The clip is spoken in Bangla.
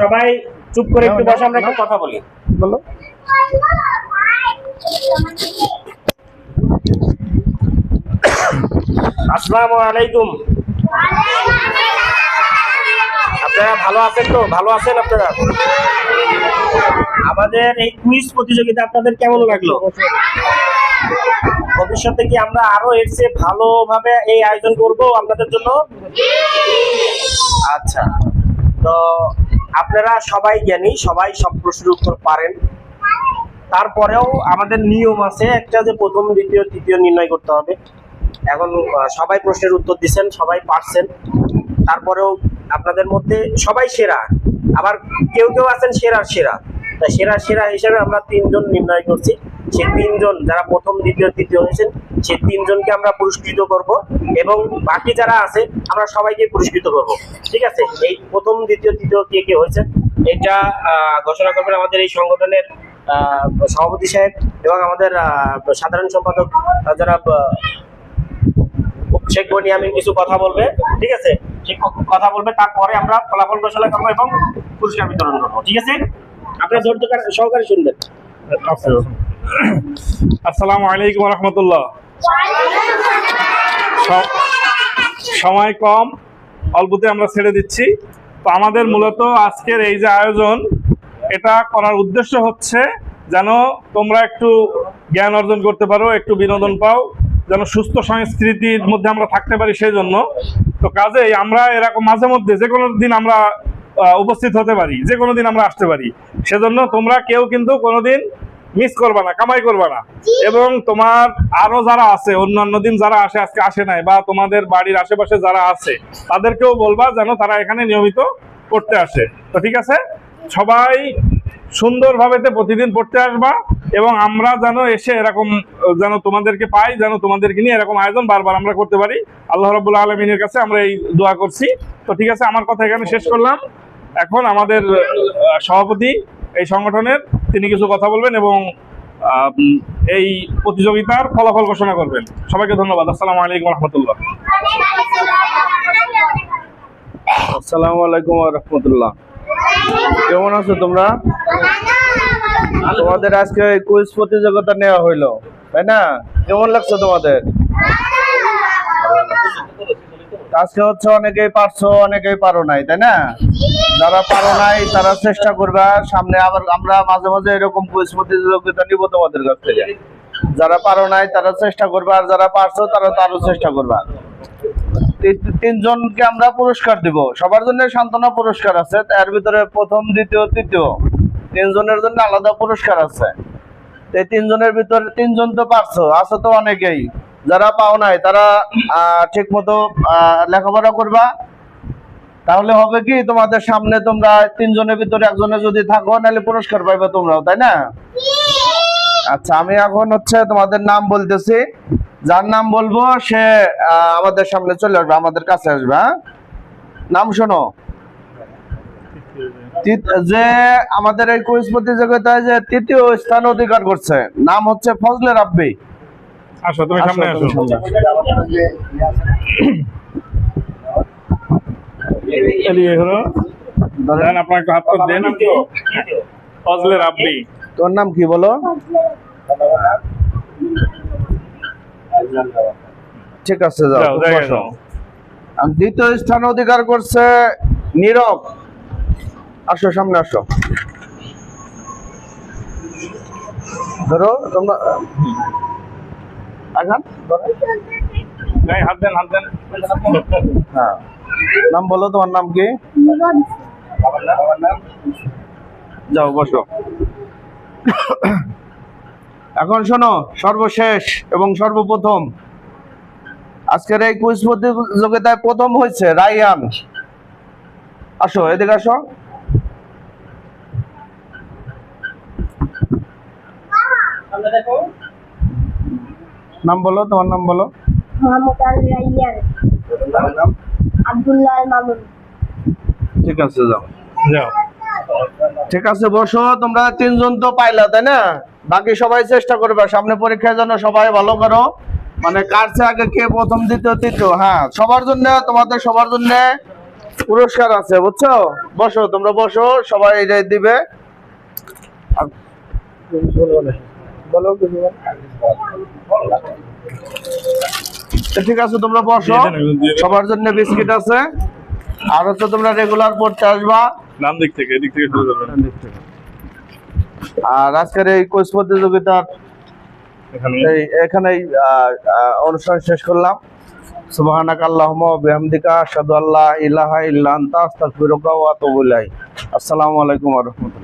সবাই চুপ করে একটু বসে আমরা একটু কথা বলি। বলো। আসসালামু আলাইকুম। আপনারা ভালো আছেন তো? ভালো আছেন আপনারা? আমাদের এই কুইজ প্রতিযোগিতা আপনাদের কেমন লাগলো? ভবিষ্যতে কি আমরা আরো এর চেয়ে ভালোভাবে এই আয়োজন করব আপনাদের জন্য? আচ্ছা, তো আপনারা সবাই জ্ঞানী, সবাই সব প্রশ্নের উত্তর পারেন। তারপরেও আমাদের নিয়ম আছে একটা, যে প্রথম দ্বিতীয় তৃতীয় নির্ণয় করতে হবে। এখন সবাই প্রশ্নের উত্তর দিচ্ছেন, সবাই পারছেন, তারপরেও আপনাদের মধ্যে সবাই সেরা, আবার কেউ কেউ আছেন সেরার সেরা। তা সেরা হিসেবে আমরা 3 জন নির্ণয় করছি। সেই 3 জন যারা প্রথম দ্বিতীয় তৃতীয় হয়েছেন, সেই 3 জনকে আমরা পুরস্কৃত করব, এবং বাকি যারা আছে আমরা সবাইকে পুরস্কৃত করব। ঠিক আছে? এই প্রথম দ্বিতীয় তৃতীয় কে কে হয়েছে এটা ঘোষণা করবেন আমাদের এই সংগঠনের সভাপতি সাহেব এবং আমাদের সাধারণ সম্পাদক যারা শেখ বনিয়ামিন কিছু কথা বলবে। ঠিক আছে? সে কথা বলবে, তারপরে আমরা ফলাফল ঘোষণা করবো এবং পুরস্কার বিতরণ করবো। ঠিক আছে? আপনারা ধৈর্য সহকারে শুনবেন। আসসালামু আলাইকুম ওয়া রাহমাতুল্লাহ। সময় কম, অল্পতে আমরা ছেড়ে দিচ্ছি। তো আমাদের মূলত আজকের এই যে আয়োজন, এটা করার উদ্দেশ্য হচ্ছে যেন তোমরা একটু জ্ঞান অর্জন করতে পারো, একটু বিনোদন পাও, যেন সুস্থ সংস্কৃতির মধ্যে আমরা থাকতে পারি, সেই জন্য। তো কাজেই আমরা এরকম মাঝে মধ্যে যে কোনো দিন আমরা উপস্থিত হতে পারি, যে কোনো দিন আমরা আসতে পারি। সেজন্য তোমরা কেউ কিন্তু কোনোদিন মিস করবা না, কামাই করবা না। এবং তোমার আরো যারা আছে, অন্যান্য দিন যারা আসে, আজকে আসে নাই, বা তোমাদের বাড়ির আশেপাশে যারা আছে, তাদেরকেও বলবা যেন তারা এখানে নিয়মিত পড়তে আসে। তো ঠিক আছে, সবাই সুন্দরভাবে প্রতিদিন পড়তে আসবা, এবং আমরা যেন এসে এরকম যেন তোমাদেরকে পাই, যেন তোমাদেরকে নিয়ে এরকম আয়োজন বারবার আমরা করতে পারি। আল্লাহ রাব্বুল আলামিনের কাছে আমরা এই দোয়া করছি। তো ঠিক আছে, আমার কথা এখানে শেষ করলাম। এখন আমাদের সভাপতি এই সংগঠনের, তিনি কিছু কথা বলবেন এবং এই প্রতিযোগিতার ফলাফল ঘোষণা করবেন। সবাইকে ধন্যবাদ। আসসালামু আলাইকুম ওয়া রাহমাতুল্লাহ। আসসালামু আলাইকুম ওয়া রাহমাতুল্লাহ। কেমন আছো তোমরা? তোমাদের আজকে কুইজ প্রতিযোগিতা নেওয়া হইলো, তাই না? কেমন লাগছে তোমাদের? আজকে হচ্ছে অনেকেই পারছো, অনেকেই পারো নাই, তাই না? যারা পারো নাই তারা চেষ্টা করবা, সামনে আবার আমরা মাঝে মাঝে এরকম কুইজ প্রতিযোগিতা নিব তোমাদের কাছ থেকে। যারা পারো নাই তারা চেষ্টা করবা, আর যারা পারছো তারা তারও চেষ্টা করবা। 3 জনকে আমরা পুরস্কার দিব, সবার জন্য সান্ত্বনা পুরস্কার আছে। এর ভিতরে প্রথম দ্বিতীয় তৃতীয় 3 জনের জন্য আলাদা পুরস্কার আছে। এই 3 জনের ভিতরে 3 জন তো পারছো, আছে তো অনেকেই। যারা পাও নাই তারা ঠিক মতো লেখাপড়া করবা, তাহলে হবে কি, তোমাদের সামনে তোমরা 3 জনের ভিতরে একজনে যদি থাকো, নাহলে পুরস্কার পাইবে তোমরাও, তাই না? আচ্ছা, আমি এখন হচ্ছে তোমাদের নাম বলতেছি। যার নাম বলবো সে আমাদের সামনে চলে আসবে, আমাদের কাছে আসবে। নাম শোনো। যে আমাদের এই কুইজ প্রতিযোগিতায় যে 3য় স্থান অধিকার করছে, নাম হচ্ছে ফজলে রাব্বি। আসো, তুমি সামনে আসো। আপনার একটু হাত করে দেন। ফজলে রাব্বি। তোর নাম কি বলো? ঠিক আছে, যাও। 2য় স্থান অধিকার করছে নীরব। আসো, সামনে আসো। ধরো তোমরা, হাত দেন, হাত দেন। হ্যাঁ, নাম বলো, তোমার নাম কি? যাও, বসো। এখন শোনো, সর্বশেষ এবং সর্বপ্রথম আজকের এই কুইজ প্রতিযোগিতায় প্রথম হয়েছে রাইয়ান। আসো, এদিকে আসো। নাম বলো, তোমার নাম বলো। মোহাম্মদ আল রাইয়ান। আব্দুল্লাহ আল মামুন। ঠিক আছে, যাও। যাও। ঠিক আছে, বসো। তোমরা 3 জন তো পাইলা, তাই না? বাকি সবাই চেষ্টা করবে সামনে পরীক্ষার জন্য সবাই ভালো করো। মানে কার চেয়ে আগে কে প্রথম দ্বিতীয় তৃতীয়, হ্যাঁ, সবার জন্য, তোমাদের সবার জন্য পুরস্কার আছে, বুঝছো? বসো, তোমরা বসো, সবাই এটাই দিবে। আর বলো কিছু বলো। তো ঠিক আছে, তোমরা বসো, সবার জন্য বিস্কিট আছে। আর হচ্ছে তোমরা রেগুলার পড়তে আসবা। নাম দিক থেকে, এদিক থেকে শুরু করবেন। আর আজকের এই কুইজ প্রতিযোগিতার এখানে এখানেই অনুষ্ঠান শেষ করলাম। সুবহানাকা আল্লাহুম্মা ওয়া বিহামদিকা আশহাদু আল্লা ইলাহা ইল্লা আনতা আস্তাগফিরুকা ওয়া আতুবু ইলাইক। আসসালামু আলাইকুম ওয়া রাহমাতুল্লাহ।